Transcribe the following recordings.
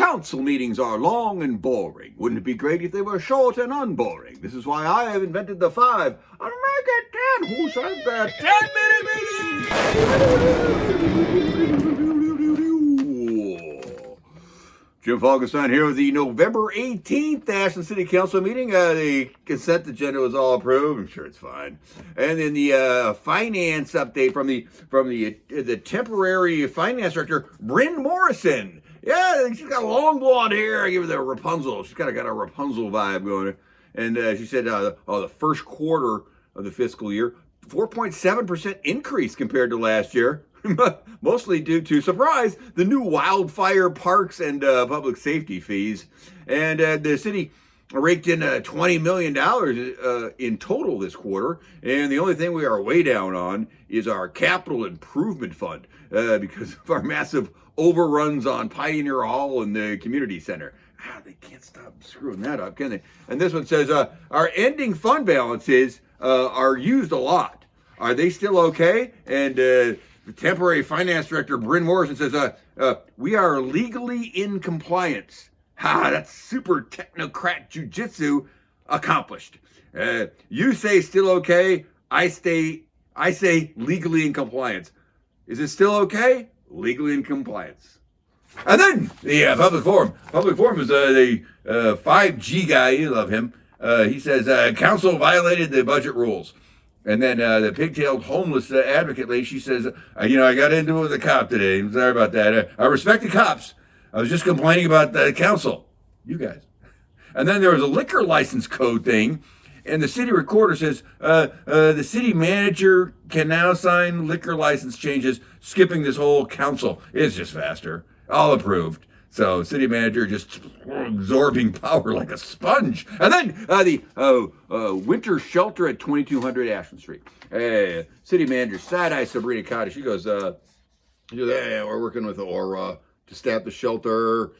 Council meetings are long and boring. Wouldn't it be great if they were short and unboring? This is why I have invented the 5. I'll make it 10. Who said that? 10-minute meeting! Jim Falkenstein here with the November 18th Ashland City Council meeting. The consent agenda was all approved. I'm sure it's fine. And then the finance update from the temporary finance director, Bryn Morrison. Yeah, she's got long blonde hair. I give her the Rapunzel. She's kind of got a Rapunzel vibe going. And she said, the first quarter of the fiscal year, 4.7% increase compared to last year. Mostly due to, surprise, the new wildfire parks and public safety fees. And the city raked in $20 million in total this quarter. And the only thing we are way down on is our capital improvement fund because of our massive overruns on Pioneer Hall and the community center. They can't stop screwing that up, can they? And this one says, our ending fund balances are used a lot. Are they still okay? And the temporary finance director, Bryn Morrison, says, we are legally in compliance. That's super technocrat jujitsu accomplished. You say still okay. I say legally in compliance. Is it still okay? Legally in compliance. And then the public forum. Public forum is the 5G guy. You love him. He says, council violated the budget rules. And then the pigtailed homeless advocate lady, she says, I got into it with a cop today. I'm sorry about that. I respect the cops. I was just complaining about the council. You guys. And then there was a liquor license code thing. And the city recorder says, the city manager can now sign liquor license changes, skipping this whole council. It's just faster. All approved. So city manager just absorbing power like a sponge. And then the winter shelter at 2200 Ashland Street. City manager side-eye Sabrina Cotta. She goes, we're working with Aura to staff the shelter.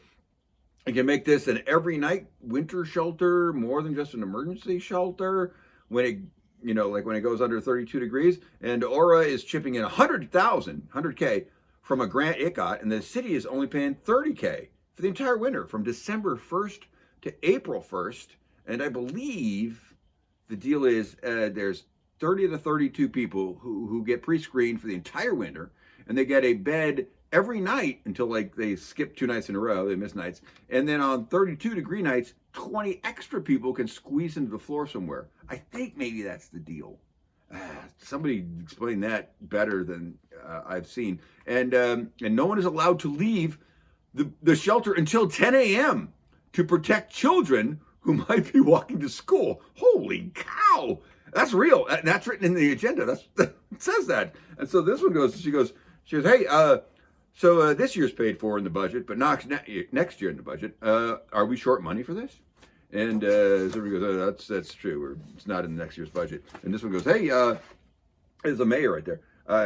I can make this an every night winter shelter, more than just an emergency shelter. When it, when it goes under 32 degrees. And Aura is chipping in $100K from a grant it got, and the city is only paying $30K for the entire winter, from December 1st to April 1st. And I believe the deal is there's 30 to 32 people who get pre-screened for the entire winter, and they get a bed every night until they skip 2 nights in a row, they miss nights. And then on 32 degree nights, 20 extra people can squeeze into the floor somewhere. I think maybe that's the deal. Somebody explained that better than I've seen. And no one is allowed to leave the shelter until 10 a.m. to protect children who might be walking to school. Holy cow! That's real. That's written in the agenda. It says that. And so this one goes, she goes, hey, so this year's paid for in the budget, but next year in the budget, are we short money for this? And somebody goes, that's true. It's not in next year's budget. And this one goes, hey, there's the mayor right there.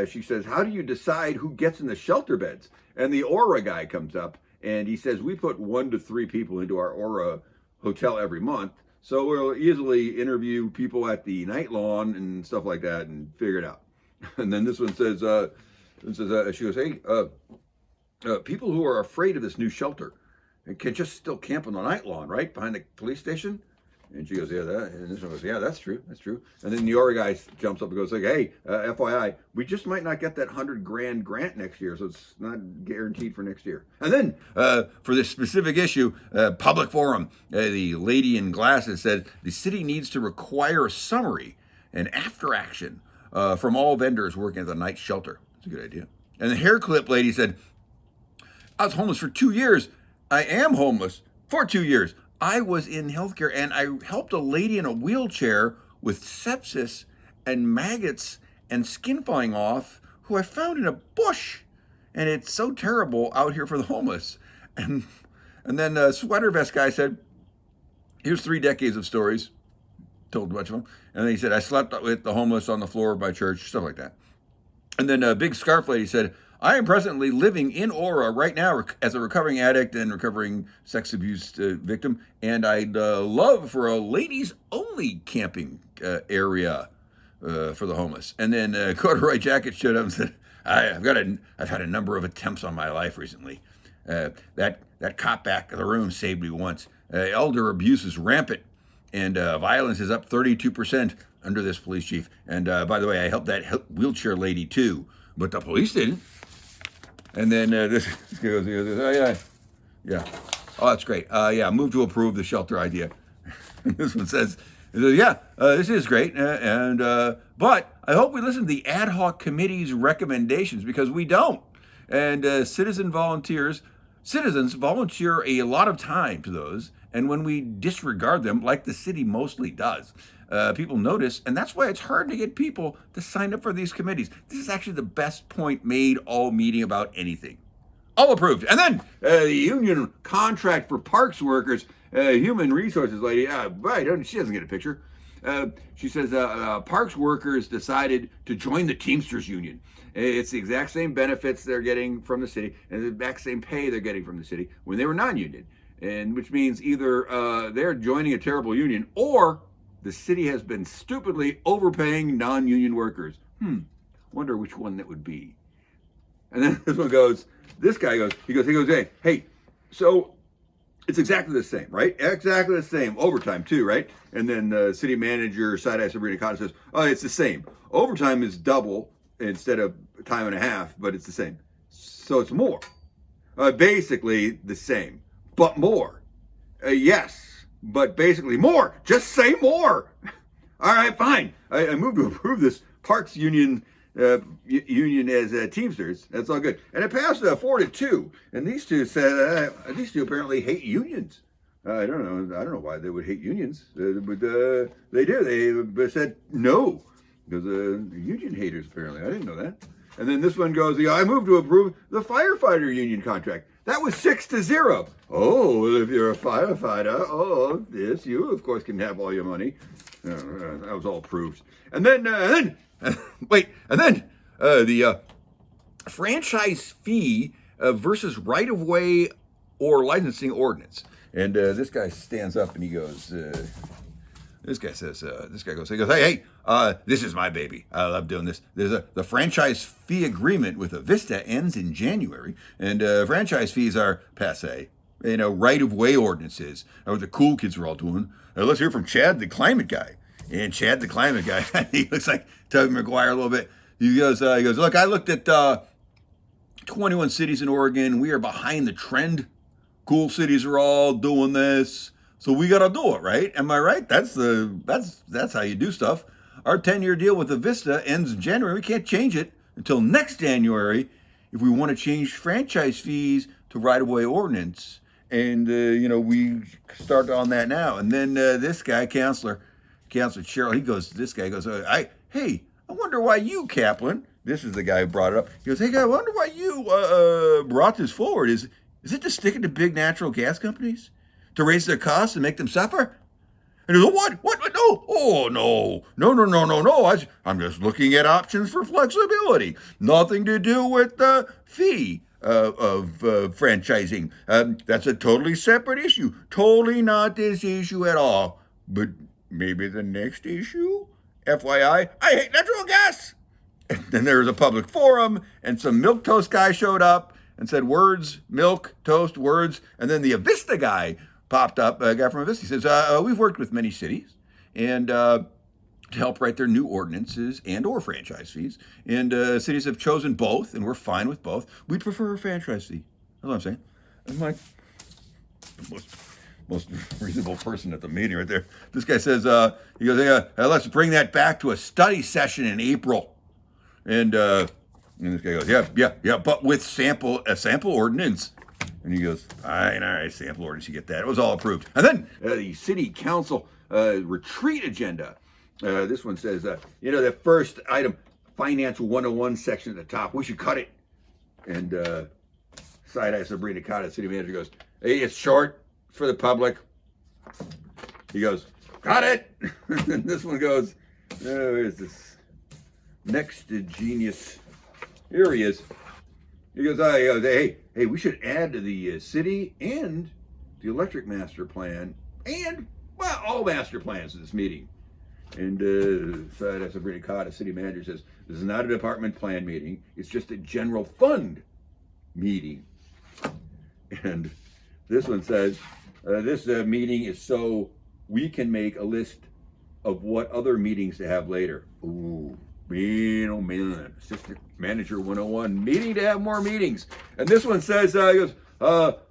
She says, how do you decide who gets in the shelter beds? And the Aura guy comes up and he says, we put 1 to 3 people into our Aura hotel every month. So we'll easily interview people at the night lawn and stuff like that and figure it out. And then this one says, she goes, hey, people who are afraid of this new shelter and can just still camp on the night lawn, right? Behind the police station. And she goes, yeah, and this one goes, yeah, that's true. And then the Aura guy jumps up and goes, hey, FYI, we just might not get that $100,000 grant next year, so it's not guaranteed for next year. And then for this specific issue, public forum, the lady in glasses said the city needs to require a summary and after action from all vendors working at the night shelter. That's a good idea. And the hair clip lady said, I was homeless for 2 years. I am homeless for 2 years. I was in healthcare and I helped a lady in a wheelchair with sepsis and maggots and skin falling off who I found in a bush. And it's so terrible out here for the homeless. And then the sweater vest guy said, here's 3 decades of stories. Told a bunch of them. And then he said, I slept with the homeless on the floor of my church, stuff like that. And then a big scarf lady said, I am presently living in Aura right now as a recovering addict and recovering sex abuse victim, and I'd love for a ladies-only camping area for the homeless. And then Corduroy Jacket showed up and said, I've had a number of attempts on my life recently. That cop back of the room saved me once. Elder abuse is rampant, and violence is up 32% under this police chief. And by the way, I helped that wheelchair lady too, but the police didn't. And then this goes, oh yeah. Oh, that's great. Yeah, move to approve the shelter idea. This one says, this is great, but I hope we listen to the ad hoc committee's recommendations, because we don't. And citizens volunteer a lot of time to those, and when we disregard them, like the city mostly does, people notice, and that's why it's hard to get people to sign up for these committees. This is actually the best point made all meeting about anything. All approved. And then the union contract for parks workers, human resources lady, she doesn't get a picture. She says parks workers decided to join the Teamsters union. It's the exact same benefits they're getting from the city and the exact same pay they're getting from the city when they were non-union. And which means either they're joining a terrible union, or the city has been stupidly overpaying non-union workers. Wonder which one that would be. And then this guy goes, hey, so it's exactly the same, right? Exactly the same. Overtime too, right? And then city manager Side-Eye Sabrina Cotta says, oh, it's the same. Overtime is double instead of time and a half, but it's the same. So it's more. Basically the same, but more. Yes, but basically more. Just say more. All right, fine. I moved to approve this Parks Union union as Teamsters. That's all good. And it passed 4-2. And these two said, these two apparently hate unions. I don't know why they would hate unions, but they do. They said no, because union haters apparently. I didn't know that. And then this one goes, I moved to approve the firefighter union contract. That was 6-0. Oh, well, if you're a firefighter, yes, you of course can have all your money. That was all approved. And then the franchise fee versus right-of-way or licensing ordinance. And this guy stands up and he goes, he goes, hey, this is my baby. I love doing this. The franchise fee agreement with Avista ends in January, and franchise fees are passe. Right-of-way ordinances are what the cool kids are all doing. Let's hear from Chad, the climate guy. And Chad, the climate guy, he looks like Tubby McGuire a little bit. He goes, look, I looked at 21 cities in Oregon. We are behind the trend. Cool cities are all doing this, so we got to do it, right? Am I right? That's how you do stuff. Our 10-year deal with Avista ends in January. We can't change it until next January if we want to change franchise fees to right-of-way ordinance. And, we start on that now. And then this guy, Counselor Cheryl, this guy goes, I wonder why you, Kaplan, this is the guy who brought it up. He goes, hey, I wonder why you brought this forward. Is it to stick it to big natural gas companies? To raise their costs and make them suffer? And he goes, what? No. Oh, no. I'm just looking at options for flexibility. Nothing to do with the fee of franchising. That's a totally separate issue. Totally not this issue at all. But maybe the next issue? FYI, I hate natural gas. And then there was a public forum, and some milquetoast guy showed up and said words, milk, toast, words. And then the Avista guy popped up, a guy from Avista. He says, we've worked with many cities and to help write their new ordinances and or franchise fees. And cities have chosen both, and we're fine with both. We prefer a franchise fee. That's what I'm saying. I'm like, most reasonable person at the meeting right there. This guy says, he goes, let's bring that back to a study session in April. And this guy goes, yeah, but with a sample ordinance. And he goes, all right, sample ordinance, you get that. It was all approved. And then the city council retreat agenda. This one says, the first item, Financial 101 section at the top, we should cut it. And Side-Eye Sabrina Cotta, city manager, goes, hey, it's short for the public. He goes, cut it. And this one goes, where's this next genius? Here he is. He goes, hey, we should add to the city and the electric master plan and, all master plans to this meeting. And Side-Eye Sabrina Cotta, city manager, says, this is not a department plan meeting. It's just a general fund meeting. And this one says, this meeting is so we can make a list of what other meetings to have later. Ooh, man, oh man, Assistant Manager 101, meeting to have more meetings. And this one says, he goes,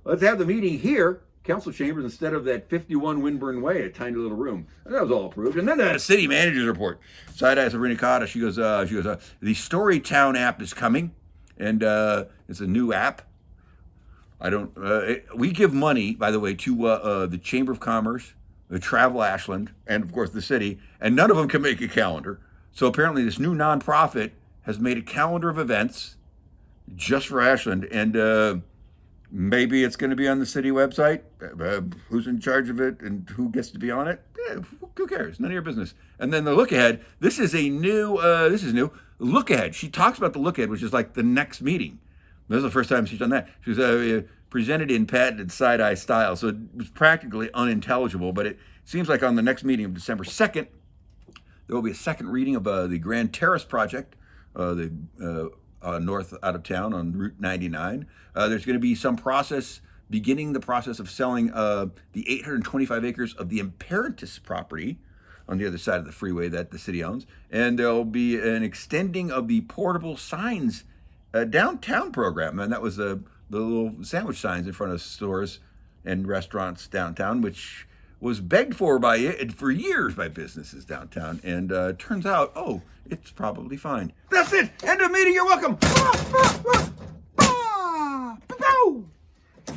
let's have the meeting here, council chambers, instead of that 51 Winburn Way, a tiny little room. And that was all approved. And then the city manager's report. Side-eye Sabrina Cotta, she goes, the Storytown app is coming, and it's a new app. We give money, by the way, to the Chamber of Commerce, the Travel Ashland, and of course the city, and none of them can make a calendar. So apparently this new nonprofit has made a calendar of events just for Ashland, and maybe it's going to be on the city website. Who's in charge of it and who gets to be on it? Who cares? None of your business. And then the look ahead. This is new. Look ahead. She talks about the look ahead, which is like the next meeting. This is the first time she's done that. She was presented in patented side-eye style, so it was practically unintelligible, but it seems like on the next meeting of December 2nd, there will be a second reading of the Grand Terrace project, north out of town on Route 99. There's going to be some process, beginning the process of selling the 825 acres of the Imperatus property on the other side of the freeway that the city owns. And there'll be an extending of the portable signs downtown program, and that was the little sandwich signs in front of stores and restaurants downtown, which was begged for for years by businesses downtown, and turns out, it's probably fine. That's it. End of meeting. You're welcome.